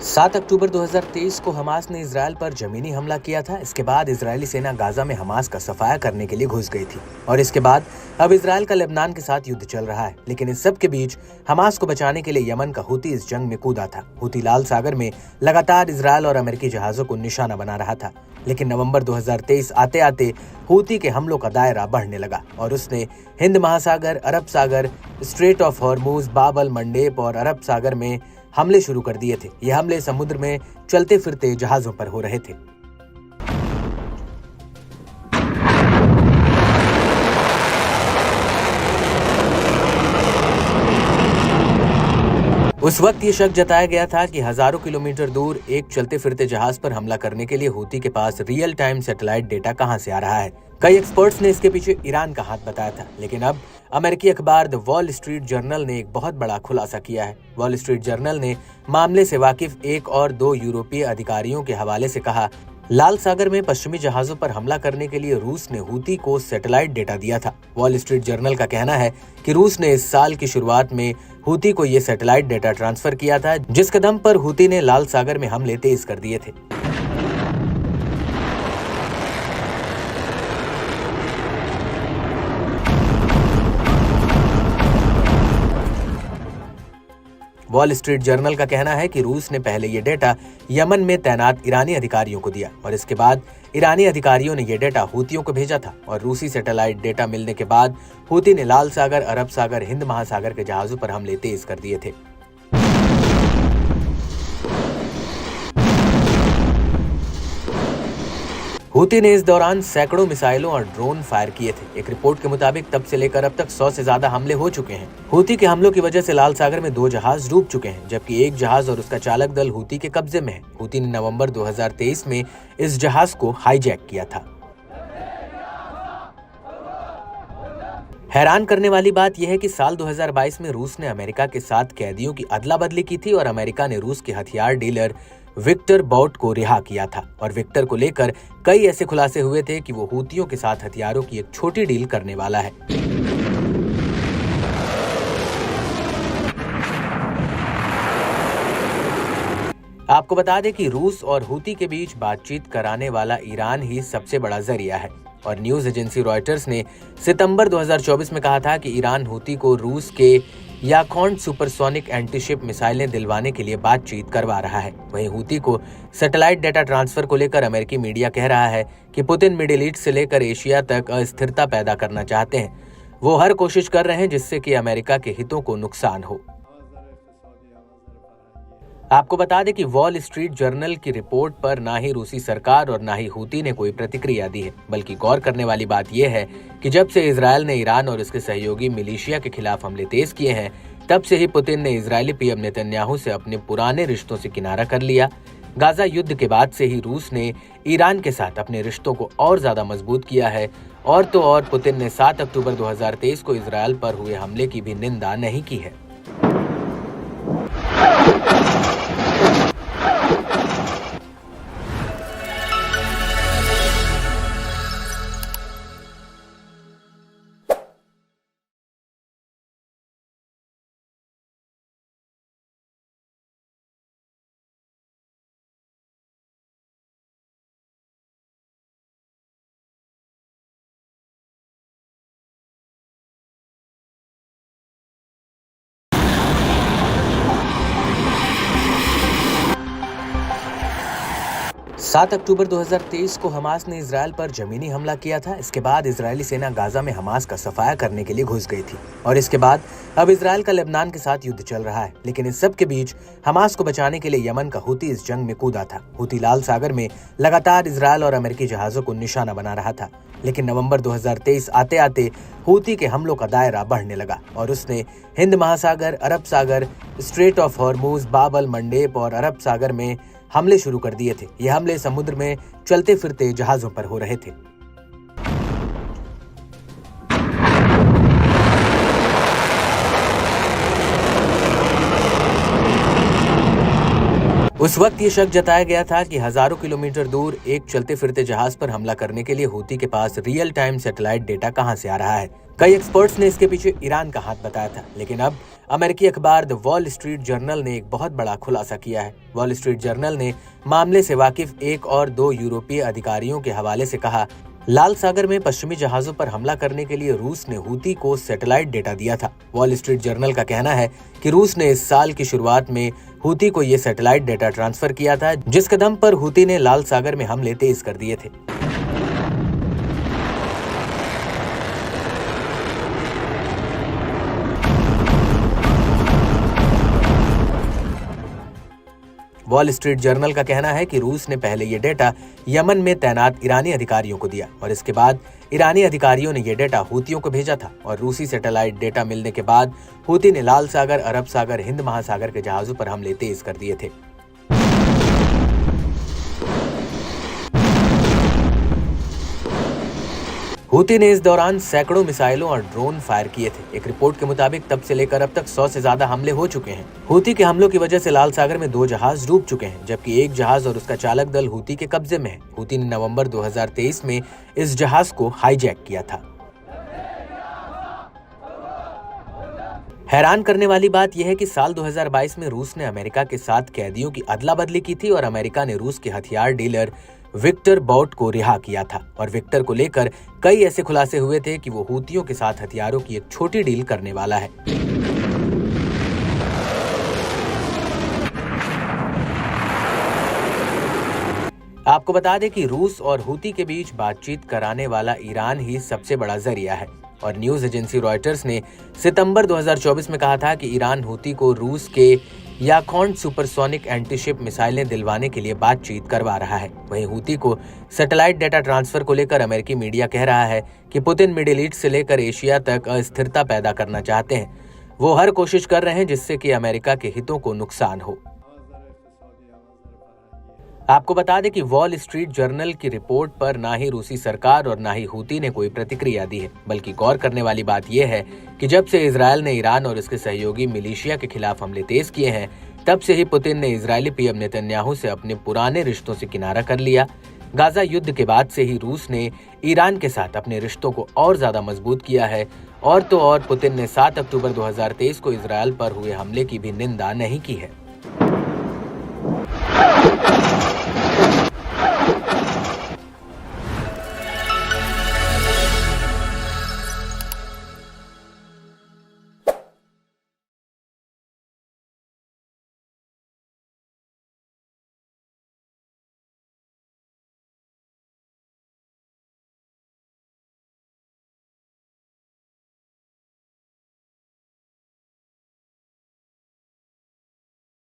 7 अक्टूबर 2023 को हमास ने इजरायल पर जमीनी हमला किया था। इसके बाद इजरायली सेना गाजा में हमास का सफाया करने के लिए घुस गई थी और इसके बाद अब इजरायल का लेबनान के साथ युद्ध चल रहा है। लेकिन इस सब के बीच हमास को बचाने के लिए यमन का हूती इस जंग में कूदा था। हूती लाल सागर में लगातार इजरायल और अमेरिकी जहाजों को निशाना बना रहा था। लेकिन नवंबर 2023 आते आते हूती के हमलों का दायरा बढ़ने लगा और उसने हिंद महासागर, अरब सागर, स्ट्रेट ऑफ हॉर्मुज, बाब-अल मंडेब और अरब सागर में हमले शुरू कर दिए थे। ये हमले समुद्र में चलते फिरते जहाजों पर हो रहे थे। उस वक्त ये शक जताया गया था कि हजारों किलोमीटर दूर एक चलते फिरते जहाज पर हमला करने के लिए हूती के पास रियल टाइम सैटेलाइट डेटा कहां से आ रहा है। कई एक्सपर्ट्स ने इसके पीछे ईरान का हाथ बताया था, लेकिन अब अमेरिकी अखबार द वॉल स्ट्रीट जर्नल ने एक बहुत बड़ा खुलासा किया है। वॉल स्ट्रीट जर्नल ने मामले से वाकिफ एक और दो यूरोपीय अधिकारियों के हवाले से कहा, लाल सागर में पश्चिमी जहाजों पर हमला करने के लिए रूस ने हूती को सैटेलाइट डेटा दिया था। वॉल स्ट्रीट जर्नल का कहना है कि रूस ने इस साल की शुरुआत में हूती को ये सैटेलाइट डेटा ट्रांसफर किया था, जिस कदम पर हूती ने लाल सागर में हमले तेज कर दिए थे। वॉल स्ट्रीट जर्नल का कहना है कि रूस ने पहले ये डेटा यमन में तैनात ईरानी अधिकारियों को दिया और इसके बाद ईरानी अधिकारियों ने ये डेटा हूतियों को भेजा था और रूसी सैटेलाइट डेटा मिलने के बाद हूती ने लाल सागर, अरब सागर, हिंद महासागर के जहाजों पर हमले तेज कर दिए थे। हूती ने इस दौरान सैकड़ों मिसाइलों और ड्रोन फायर किए थे। एक रिपोर्ट के मुताबिक तब से लेकर अब तक 100 से ज्यादा हमले हो चुके हैं। हूती के हमलों की वजह से लाल सागर में 2 जहाज डूब चुके हैं, जबकि एक जहाज और उसका चालक दल हूती के कब्जे में है। हूती ने नवंबर 2023 में इस जहाज को हाईजैक किया था। हैरान करने वाली बात यह है कि साल 2022 में रूस ने अमेरिका के साथ कैदियों की अदला बदली की थी और अमेरिका ने रूस के हथियार डीलर विक्टर बॉट को रिहा किया था और विक्टर को लेकर कई ऐसे खुलासे हुए थे कि वो हूतियों के साथ हथियारों की एक छोटी डील करने वाला है। आपको बता दें कि रूस और हूती के बीच बातचीत कराने वाला ईरान ही सबसे बड़ा जरिया है और न्यूज एजेंसी रॉयटर्स ने सितंबर 2024 में कहा था कि ईरान हूती को रूस के याखौंड सुपरसोनिक एंटीशिप मिसाइलें दिलवाने के लिए बातचीत करवा रहा है। वहीं हूती को सैटेलाइट डेटा ट्रांसफर को लेकर अमेरिकी मीडिया कह रहा है कि पुतिन मिडिल ईस्ट से लेकर एशिया तक अस्थिरता पैदा करना चाहते हैं। वो हर कोशिश कर रहे हैं जिससे कि अमेरिका के हितों को नुकसान हो। आपको बता दें कि वॉल स्ट्रीट जर्नल की रिपोर्ट पर ना ही रूसी सरकार और ना ही हूती ने कोई प्रतिक्रिया दी है, बल्कि गौर करने वाली बात यह है कि जब से इजरायल ने ईरान और इसके सहयोगी मिलिशिया के खिलाफ हमले तेज किए हैं, तब से ही पुतिन ने इजरायली पीएम नेतन्याहू से अपने पुराने रिश्तों से किनारा कर लिया। गाजा युद्ध के बाद से ही रूस ने ईरान के साथ अपने रिश्तों को और ज्यादा मजबूत किया है और तो और पुतिन ने 7 अक्टूबर 2023 को इजरायल पर हुए हमले की भी निंदा नहीं की है। सात अक्टूबर 2023 को हमास ने इजरायल पर जमीनी हमला किया था। इसके बाद इजरायली सेना गाजा में हमास का सफाया करने के लिए घुस गई थी और इसके बाद अब इजरायल का लेबनान के साथ युद्ध चल रहा है। लेकिन इस सब के बीच हमास को बचाने के लिए यमन का हूती इस जंग में कूदा था। हूती लाल सागर में लगातार इजरायल और अमेरिकी जहाजों को निशाना बना रहा था। लेकिन नवंबर 2023 आते आते हूती के हमलों का दायरा बढ़ने लगा और उसने हिंद महासागर, अरब सागर, स्ट्रेट ऑफ हॉर्मुज, बाब-अल मंडेब और अरब सागर में हमले शुरू कर दिए थे। ये हमले समुद्र में चलते फिरते जहाजों पर हो रहे थे। उस वक्त ये शक जताया गया था कि हजारों किलोमीटर दूर एक चलते फिरते जहाज पर हमला करने के लिए हूती के पास रियल टाइम सैटेलाइट डेटा कहां से आ रहा है। कई एक्सपर्ट्स ने इसके पीछे ईरान का हाथ बताया था, लेकिन अब अमेरिकी अखबार द वॉल स्ट्रीट जर्नल ने एक बहुत बड़ा खुलासा किया है। वॉल स्ट्रीट जर्नल ने मामले से वाकिफ एक और दो यूरोपीय अधिकारियों के हवाले से कहा, लाल सागर में पश्चिमी जहाजों पर हमला करने के लिए रूस ने हूती को सैटेलाइट डेटा दिया था। वॉल स्ट्रीट जर्नल का कहना है कि रूस ने इस साल की शुरुआत में हूती को ये सैटेलाइट डेटा ट्रांसफर किया था, जिस कदम पर हूती ने लाल सागर में हमले तेज कर दिए थे। वॉल स्ट्रीट जर्नल का कहना है कि रूस ने पहले ये डेटा यमन में तैनात ईरानी अधिकारियों को दिया और इसके बाद ईरानी अधिकारियों ने ये डेटा हूतियों को भेजा था और रूसी सैटेलाइट डेटा मिलने के बाद हूती ने लाल सागर, अरब सागर, हिंद महासागर के जहाजों पर हमले तेज कर दिए थे। हूती ने इस दौरान सैकड़ों मिसाइलों और ड्रोन फायर किए थे। एक रिपोर्ट के मुताबिक तब से लेकर अब तक 100 से ज्यादा हमले हो चुके हैं। हूती के हमलों की वजह से लाल सागर में 2 जहाज डूब चुके हैं, जबकि एक जहाज और उसका चालक दल हूती के कब्जे में है। हूती ने नवंबर 2023 में इस जहाज को हाईजैक किया था। हैरान करने वाली बात यह है कि साल 2022 में रूस ने अमेरिका के साथ कैदियों की अदला बदली की थी और अमेरिका ने रूस के हथियार डीलर विक्टर बॉट को रिहा किया था और विक्टर को लेकर कई ऐसे खुलासे हुए थे कि वो हूतियों के साथ हथियारों की एक छोटी डील करने वाला है। आपको बता दें कि रूस और हूती के बीच बातचीत कराने वाला ईरान ही सबसे बड़ा जरिया है और न्यूज एजेंसी रॉयटर्स ने सितंबर 2024 में कहा था कि ईरान हूती को रूस के याकोंड सुपरसोनिक एंटीशिप मिसाइलें दिलवाने के लिए बातचीत करवा रहा है। वहीं हूती को सैटेलाइट डेटा ट्रांसफर को लेकर अमेरिकी मीडिया कह रहा है कि पुतिन मिडिल ईस्ट से लेकर एशिया तक अस्थिरता पैदा करना चाहते हैं। वो हर कोशिश कर रहे हैं जिससे कि अमेरिका के हितों को नुकसान हो। आपको बता दें कि वॉल स्ट्रीट जर्नल की रिपोर्ट पर ना ही रूसी सरकार और ना ही हूती ने कोई प्रतिक्रिया दी है, बल्कि गौर करने वाली बात यह है कि जब से इजरायल ने ईरान और इसके सहयोगी मिलिशिया के खिलाफ हमले तेज किए हैं, तब से ही पुतिन ने इजरायली पीएम नेतन्याहू से अपने पुराने रिश्तों से किनारा कर लिया। गाजा युद्ध के बाद से ही रूस ने ईरान के साथ अपने रिश्तों को और ज्यादा मजबूत किया है और तो और पुतिन ने 7 अक्टूबर 2023 को इजरायल पर हुए हमले की भी निंदा नहीं की है।